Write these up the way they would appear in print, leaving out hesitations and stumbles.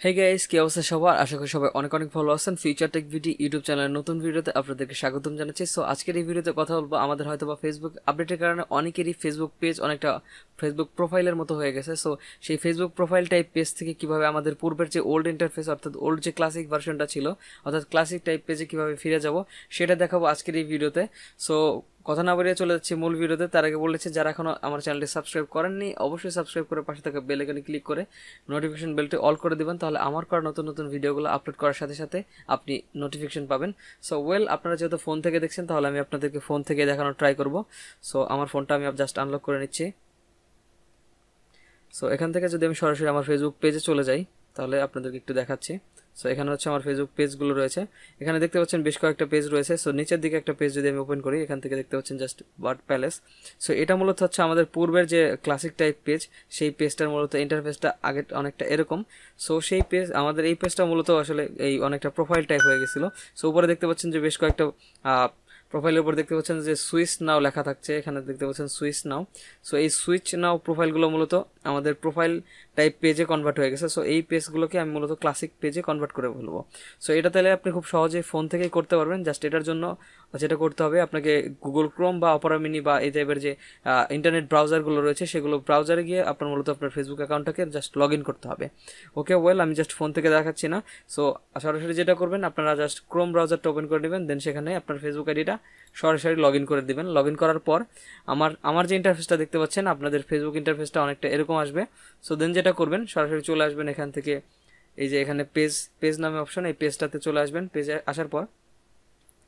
Hey guys, কি অবস্থা সবার? আশা করি সবাই অনেক অনেক ভালো আছেন। ফিউচার টেক ভিডি ইউটিউব চ্যানেলের নতুন ভিডিওতে আপনাদেরকে স্বাগতম জানাচ্ছি। সো আজকের এই ভিডিওতে কথা বলবো আমাদের হয়তো বা ফেসবুক আপডেটের কারণে অনেকেরই ফেসবুক পেজ অনেকটা ফেসবুক প্রোফাইলের মতো হয়ে গেছে। সো সেই ফেসবুক প্রোফাইল টাইপ পেজ থেকে কিভাবে আমাদের পূর্বের যে ওল্ড ইন্টারফেস অর্থাৎ ওল্ড যে ক্লাসিক ভার্সনটা ছিল অর্থাৎ ক্লাসিক টাইপ পেজে কিভাবে ফিরে যাব সেটা দেখাবো আজকের এই ভিডিওতে। সো কথা না বাড়িয়ে চলে যাচ্ছে মূল ভিডিওতে। তার আগে বলেছে যারা এখনো আমার চ্যানেলটি সাবস্ক্রাইব করেননি অবশ্যই সাবস্ক্রাইব করে পাশে থাকা বেল আইকনে ক্লিক করে নোটিফিকেশন বেলটি অল করে দিবেন, তাহলে আমার করা নতুন নতুন ভিডিওগুলো আপলোড করার সাথে সাথে আপনি নোটিফিকেশন পাবেন। সো আপনারা যেহেতু ফোন থেকে দেখছেন তাহলে আমি আপনাদেরকে ফোন থেকে দেখানোর ট্রাই করব। সো আমার ফোনটা আমি জাস্ট আনলক করে নিচ্ছি। সো এখান থেকে যদি আমি সরাসরি আমার ফেসবুক পেজে চলে যাই তাহলে আপনাদেরকে একটু দেখাচ্ছি। সো এখানে হচ্ছে আমার ফেসবুক পেজগুলো রয়েছে, এখানে দেখতে পাচ্ছেন বেশ কয়েকটা পেজ রয়েছে। সো নিচের দিকে একটা পেজ যদি আমি ওপেন করি এখান থেকে দেখতে পাচ্ছেন জাস্ট বার্ড প্যালেস। সো এটা মূলত হচ্ছে আমাদের পূর্বের যে ক্লাসিক টাইপ পেজ সেই পেজটার মূলত ইন্টারফেসটা আগে অনেকটা এরকম। সো সেই পেজ আমাদের এই পেজটা মূলত আসলে এই অনেকটা প্রোফাইল টাইপ হয়ে গেছিলো। সো উপরে দেখতে পাচ্ছেন যে বেশ কয়েকটা প্রোফাইলের উপর দেখতে পাচ্ছেন যে সুইচ নাও লেখা থাকছে, এখানে দেখতে পাচ্ছেন সুইচ নাও। সো এই সুইচ নাও প্রোফাইলগুলো মূলত আমাদের প্রোফাইল টাইপ পেজে কনভার্ট হয়ে গেছে। সো এই পেজগুলোকে আমি মূলত ক্লাসিক পেজে কনভার্ট করে ফেলবো। সো এটা তাহলে আপনি খুব সহজেই ফোন থেকেই করতে পারবেন। জাস্ট এটার জন্য যেটা করতে হবে আপনাকে গুগল ক্রোম বা অপেরা মিনি বা এই টাইপের যে ইন্টারনেট ব্রাউজারগুলো রয়েছে সেগুলো ব্রাউজারে গিয়ে আপনার মূলত আপনার ফেসবুক অ্যাকাউন্টটাকে জাস্ট লগ ইন করতে হবে। ওকে আমি জাস্ট ফোন থেকে দেখাচ্ছি না। সো সরাসরি যেটা করবেন আপনারা জাস্ট ক্রোম ব্রাউজারটা ওপেন করে নেবেন, দেন সেখানে আপনার ফেসবুক আইডিটা সরাসরি লগ ইন করে দিবেন। লগ ইন করার পর আমার যে ইন্টারফেসটা দেখতে পাচ্ছেন আপনাদের ফেসবুক ইন্টারফেসটা অনেকটা এরকম আসবে। সো দেন যেটা করবেন সরাসরি চলে আসবেন এখান থেকে এই যে এখানে পেজ নামে অপশন, এই পেজটাতে চলে আসবেন। পেজে আসার পর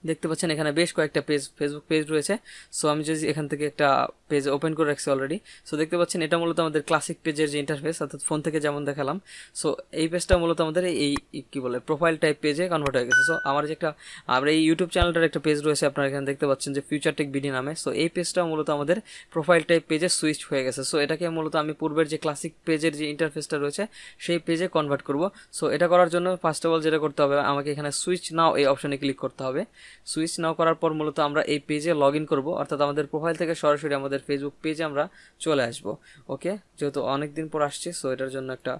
দেখতে পাচ্ছেন এখানে বেশ কয়েকটা ফেসবুক পেজ রয়েছে। সো আমি যদি এখান থেকে একটা পেজ ওপেন করে রাখছি অলরেডি। সো দেখতে পাচ্ছেন এটা মূলত আমাদের ক্লাসিক পেজের যে ইন্টারফেস অর্থাৎ ফোন থেকে যেমন দেখালাম। সো এই পেজটা মূলত আমাদের এই কি বলে প্রোফাইল টাইপ পেজে কনভার্ট হয়ে গেছে। সো আমার যে একটা আমরা এই ইউটিউব চ্যানেলটার একটা পেজ রয়েছে আপনারা এখানে দেখতে পাচ্ছেন যে ফিউচার টেক বিডি নামে। সো এই পেজটাও মূলত আমাদের প্রোফাইল টাইপ পেজে সুইচ হয়ে গেছে। সো এটাকে মূলত আমি পূর্বের যে ক্লাসিক পেজের যে ইন্টারফেসটা রয়েছে সেই পেজে কনভার্ট করব। সো এটা করার জন্য ফার্স্ট অফ অল যেটা করতে হবে আমাকে এখানে সুইচ নাও এই অপশনে ক্লিক করতে হবে। সুইচ নাও করার পর মূলত আমরা এই পেজে লগ ইন করবো, অর্থাৎ আমাদের প্রোফাইল থেকে সরাসরি আমাদের ফেসবুক পেজে আমরা চলে আসবো। ওকে, যেহেতু অনেকদিন পর আসছে সো এটার জন্য একটা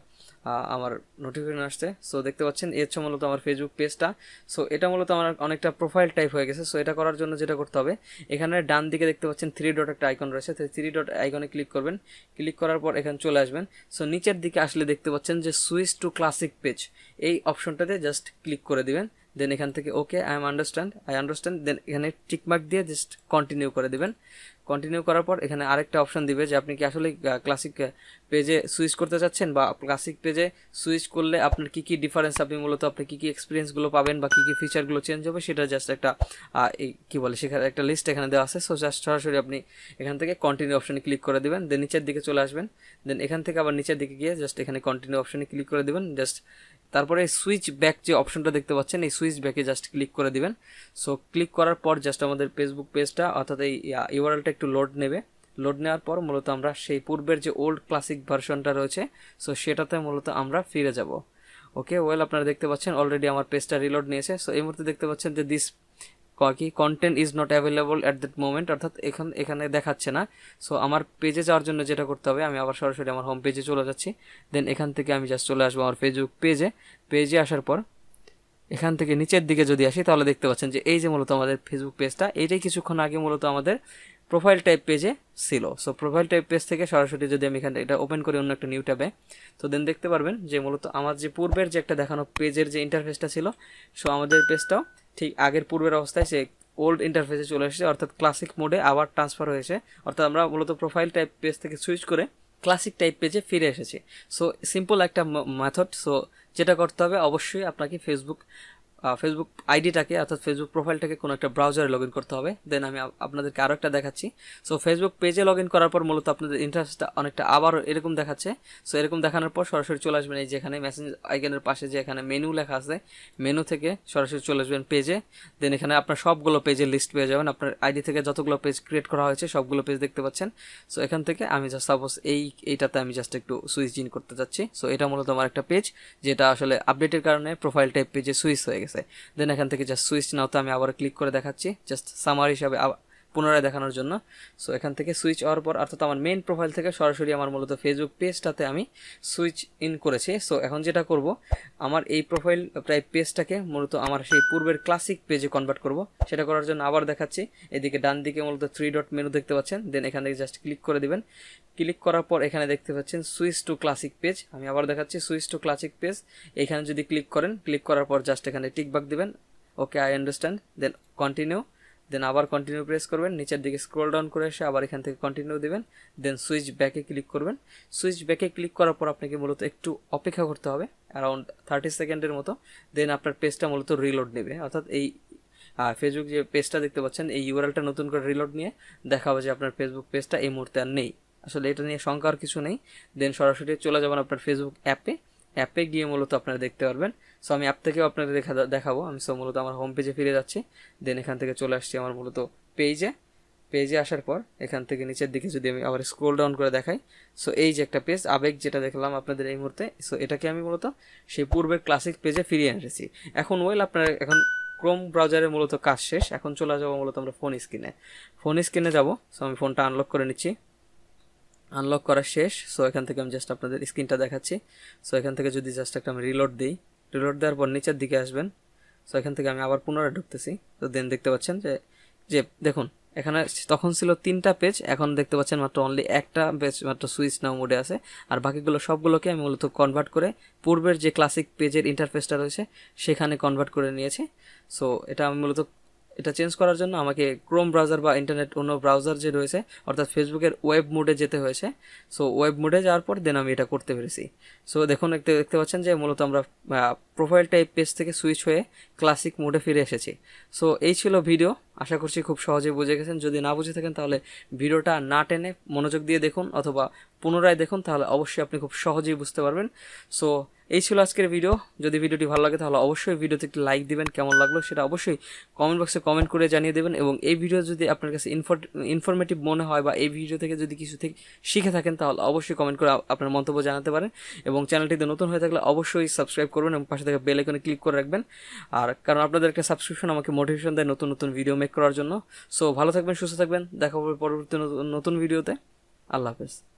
আমার নোটিফিকেশন আসছে। সো দেখতে পাচ্ছেন এই হচ্ছে মূলত আমার ফেসবুক পেজটা। সো এটা মূলত আমার অনেকটা প্রোফাইল টাইপ হয়ে গেছে। সো এটা করার জন্য যেটা করতে হবে এখানে ডান দিকে দেখতে পাচ্ছেন 3 ডট একটা আইকন রয়েছে, 3 ডট আইকনে ক্লিক করবেন। ক্লিক করার পর এখানে চলে আসবেন। সো নিচের দিকে আসলে দেখতে পাচ্ছেন যে সুইচ টু ক্লাসিক পেজ, এই অপশনটাতে জাস্ট ক্লিক করে দিবেন। দেন এখান থেকে ওকে আই আন্ডারস্ট্যান্ড দেন এখানে টিকমার্ক দিয়ে জাস্ট কন্টিনিউ করে দিবেন। কন্টিনিউ করার পর এখানে আরেকটা অপশন দিবে যে আপনি কি আসলে ক্লাসিক পেজে সুইচ করতে চাচ্ছেন বা ক্লাসিক পেজে সুইচ করলে আপনার কী কী ডিফারেন্স আপনি মূলত আপনি কী কী এক্সপিরিয়েন্সগুলো পাবেন বা কী কী ফিচারগুলো চেঞ্জ হবে সেটা জাস্ট একটা কী বলে সেখানে একটা লিস্ট এখানে দেওয়া আছে। সো জাস্ট সরাসরি আপনি এখান থেকে কন্টিনিউ অপশনে ক্লিক করে দিবেন। দেন নিচের দিকে চলে আসবেন। দেন এখান থেকে আবার নিচের দিকে গিয়ে জাস্ট এখানে কন্টিনিউ অপশনে ক্লিক করে দিবেন। জাস্ট তারপরে সুইচ ব্যাক যে অপশনটা দেখতে পাচ্ছেন এই সুইচ ব্যাকে জাস্ট ক্লিক করে দিবেন। সো ক্লিক করার পর জাস্ট আমাদের ফেসবুক পেজটা অর্থাৎ এই ইউআরএলটা একটু লোড নেবে। লোড নেওয়ার পর মূলত আমরা সেই পূর্বের যে ওল্ড ক্লাসিক ভার্সনটা রয়েছে সো সেটাতে মূলত আমরা ফিরে যাব। ওকে আপনারা দেখতে পাচ্ছেন অলরেডি আমার পেজটা রিলোড নিয়েছে। সো এই মুহূর্তে দেখতে পাচ্ছেন যে this content is not available at that moment, অর্থাৎ এখানে দেখাচ্ছে না। সো আমার পেজে যাওয়ার জন্য যেটা করতে হবে আমি আবার সরাসরি আমার হোম পেজে চলে যাচ্ছি। দেন এখান থেকে আমি জাস্ট চলে আসবো আমার ফেসবুক পেজে আসার পর এখান থেকে নিচের দিকে যদি আসি তাহলে দেখতে পাচ্ছেন যে এই যে মূলত আমাদের ফেসবুক পেজটা এইটাই কিছুক্ষণ আগে মূলত আমাদের প্রোফাইল টাইপ পেজে ছিল। সো প্রোফাইল টাইপ পেজ থেকে সরাসরি যদি আমি এখানে এটা ওপেন করি অন্য একটা নিউ ট্যাবে তো দেন দেখতে পারবেন যে মূলত আমার যে পূর্বের যে একটা দেখানো পেজের যে ইন্টারফেসটা ছিল সো আমাদের পেজটাও ঠিক আগের পূর্বের অবস্থায় সে ওল্ড ইন্টারফেসে চলে এসেছে, অর্থাৎ ক্লাসিক মোডে আবার ট্রান্সফার হয়েছে। অর্থাৎ আমরা মূলত প্রোফাইল টাইপ পেজ থেকে সুইচ করে ক্লাসিক টাইপ পেজে ফিরে এসেছি। সো সিম্পল একটা মেথড। সো যেটা করতে হবে অবশ্যই আপনাকে ফেসবুক আইডিটাকে অর্থাৎ ফেসবুক প্রোফাইলটাকে কোনো একটা ব্রাউজারে লগ ইন করতে হবে। দেন আমি আপনাদেরকে আরও একটা দেখাচ্ছি। সো ফেসবুক পেজে লগ ইন করার পর মূলত আপনাদের ইন্টারফেসটা অনেকটা আবার এরকম দেখাচ্ছে। সো এরকম দেখানোর পর সরাসরি চলে আসবেন এই যেখানে মেসেজ আইকনের পাশে যে এখানে মেনু লেখা আছে মেনু থেকে সরাসরি চলে আসবেন পেজে। দেন এখানে আপনার সবগুলো পেজের লিস্ট পেয়ে যাবেন। আপনার আইডি থেকে যতগুলো পেজ ক্রিয়েট করা হয়েছে সবগুলো পেজ দেখতে পাচ্ছেন। সো এখান থেকে আমি জাস্ট সাপোজ এইটাতে আমি জাস্ট একটু সুইচ ইন করতে যাচ্ছি। সো এটা মূলত আমার একটা পেজ যেটা আসলে আপডেটের কারণে প্রোফাইল টাইপ পেজে সুইচ হয়ে গেছে। দেন এখান থেকে জাস্ট সুইচ নাওতে আমি আবার ক্লিক করে দেখাচ্ছি জাস্ট সামারি হিসাবে পুনরায় দেখানোর জন্য। সো এখান থেকে সুইচ হওয়ার পর অর্থাৎ আমার মেইন প্রোফাইল থেকে সরাসরি আমার মূলত ফেসবুক পেজটাতে আমি সুইচ ইন করেছি। সো এখন যেটা করব, আমার এই প্রোফাইল প্রায় পেজটাকে মূলত আমার সেই পূর্বের ক্লাসিক পেজে কনভার্ট করব। সেটা করার জন্য আবার দেখাচ্ছি, এদিকে ডান দিকে মূলত 3 ডট মেনু দেখতে পাচ্ছেন, দেন এখান থেকে জাস্ট ক্লিক করে দিবেন। ক্লিক করার পর এখানে দেখতে পাচ্ছেন সুইচ টু ক্লাসিক পেজ। আমি আবার দেখাচ্ছি সুইচ টু ক্লাসিক পেজ। এখানে যদি ক্লিক করেন, ক্লিক করার পর জাস্ট এখানে টিকবাক দিবেন, okay I understand, then continue, then আবার কন্টিনিউ প্রেস করবেন, নিচের দিকে স্ক্রল ডাউন করে এসে আবার এখান থেকে কন্টিনিউ দিবেন, দেন সুইচ ব্যাকে ক্লিক করবেন। সুইচ ব্যাকে ক্লিক করার পর আপনাকে মূলত একটু অপেক্ষা করতে হবে অ্যারাউন্ড 30 সেকেন্ডের মতো, দেন আপনার পেজটা মূলত রিলোড নেবে। অর্থাৎ এই ফেসবুক যে পেজটা দেখতে পাচ্ছেন এই ইউআরএলটা নতুন করে রিলোড নিয়ে দেখাবে যে আপনার ফেসবুক পেজটা এই মুহূর্তে আর নেই। আসলে এটা নিয়ে শঙ্কার কিছু নেই। দেন সরাসরি চলে যাবেন আপনার ফেসবুক অ্যাপে গিয়ে মূলত আপনারা দেখতে পারবেন। সো আমি অ্যাপ থেকেও আপনাদের দেখাবো। আমি সো মূলত আমার হোম পেজে ফিরে যাচ্ছি, দেন এখান থেকে চলে আসছি আমার মূলত পেজে আসার পর এখান থেকে নিচের দিকে যদি আমি আবার স্ক্রল ডাউন করে দেখাই, সো এই যে একটা পেজ আবেগ যেটা দেখলাম আপনাদের এই মুহূর্তে, সো এটাকে আমি মূলত সেই পূর্বের ক্লাসিক পেজে ফিরিয়ে এনেছি। এখন আপনারা এখন ক্রোম ব্রাউজারে মূলত কাজ শেষ, এখন চলে যাবো মূলত আমরা ফোন স্ক্রিনে যাবো। সো আমি ফোনটা আনলক করে নিচ্ছি, আনলক করা শেষ। সো এখান থেকে আমি জাস্ট আপনাদের স্ক্রিনটা দেখাচ্ছি। সো এখান থেকে যদি জাস্ট একটা আমি রিলোড দেওয়ার পর নিচের দিকে আসবেন। সো এখান থেকে আমি আবার পুনরায় ঢুকতেছি। তো দেন দেখতে পাচ্ছেন যে দেখুন এখানে তখন ছিল 3টা পেজ, এখন দেখতে পাচ্ছেন মাত্র অনলি একটা পেজ মাত্র সুইচ নাও মোডে আছে, আর বাকিগুলো সবগুলোকে আমি মূলত কনভার্ট করে পূর্বের যে ক্লাসিক পেজের ইন্টারফেসটা রয়েছে সেখানে কনভার্ট করে নিয়েছি। সো এটা আমি মূলত এটা চেঞ্জ করার জন্য আমাকে ক্রোম ব্রাউজার বা ইন্টারনেট অন্য ব্রাউজার যে রয়েছে অর্থাৎ ফেসবুকের ওয়েব মোডে যেতে হয়েছে। সো ওয়েব মোডে যাওয়ার পর দেন আমি এটা করতে পেরেছি। সো দেখুন দেখতে পাচ্ছেন যে মূলত আমরা প্রোফাইল টাইপ পেজ থেকে সুইচ হয়ে ক্লাসিক মোডে ফিরে এসেছি। সো এই ছিল ভিডিও, আশা করছি খুব সহজেই বুঝে গেছেন। যদি না বুঝে থাকেন তাহলে ভিডিওটা না টেনে মনোযোগ দিয়ে দেখুন অথবা পুনরায় দেখুন, তাহলে অবশ্যই আপনি খুব সহজেই বুঝতে পারবেন। সো এই ছিল আজকের ভিডিও। যদি ভিডিওটি ভালো লাগে তাহলে অবশ্যই ভিডিওতে একটি লাইক দিবেন, কেমন লাগলো সেটা অবশ্যই কমেন্ট বক্সে কমেন্ট করে জানিয়ে দেবেন। এবং এই ভিডিও যদি আপনার কাছে ইনফরমেটিভ মনে হয় বা এই ভিডিও থেকে যদি কিছু থেকে শিখে থাকেন তাহলে অবশ্যই কমেন্ট করে আপনার মন্তব্য জানাতে পারেন। এবং চ্যানেলটিতে নতুন হয়ে থাকলে অবশ্যই সাবস্ক্রাইব করবেন এবং পাশে থাকা বেল আইকনে ক্লিক করে রাখবেন। আর কারণ আপনাদের একটা সাবস্ক্রিপশন আমাকে মোটিভেশন দেয় নতুন নতুন ভিডিও মেক করার জন্য। সো ভালো থাকবেন, সুস্থ থাকবেন, দেখা হবে পরবর্তী নতুন ভিডিওতে। আল্লাহ হাফেজ।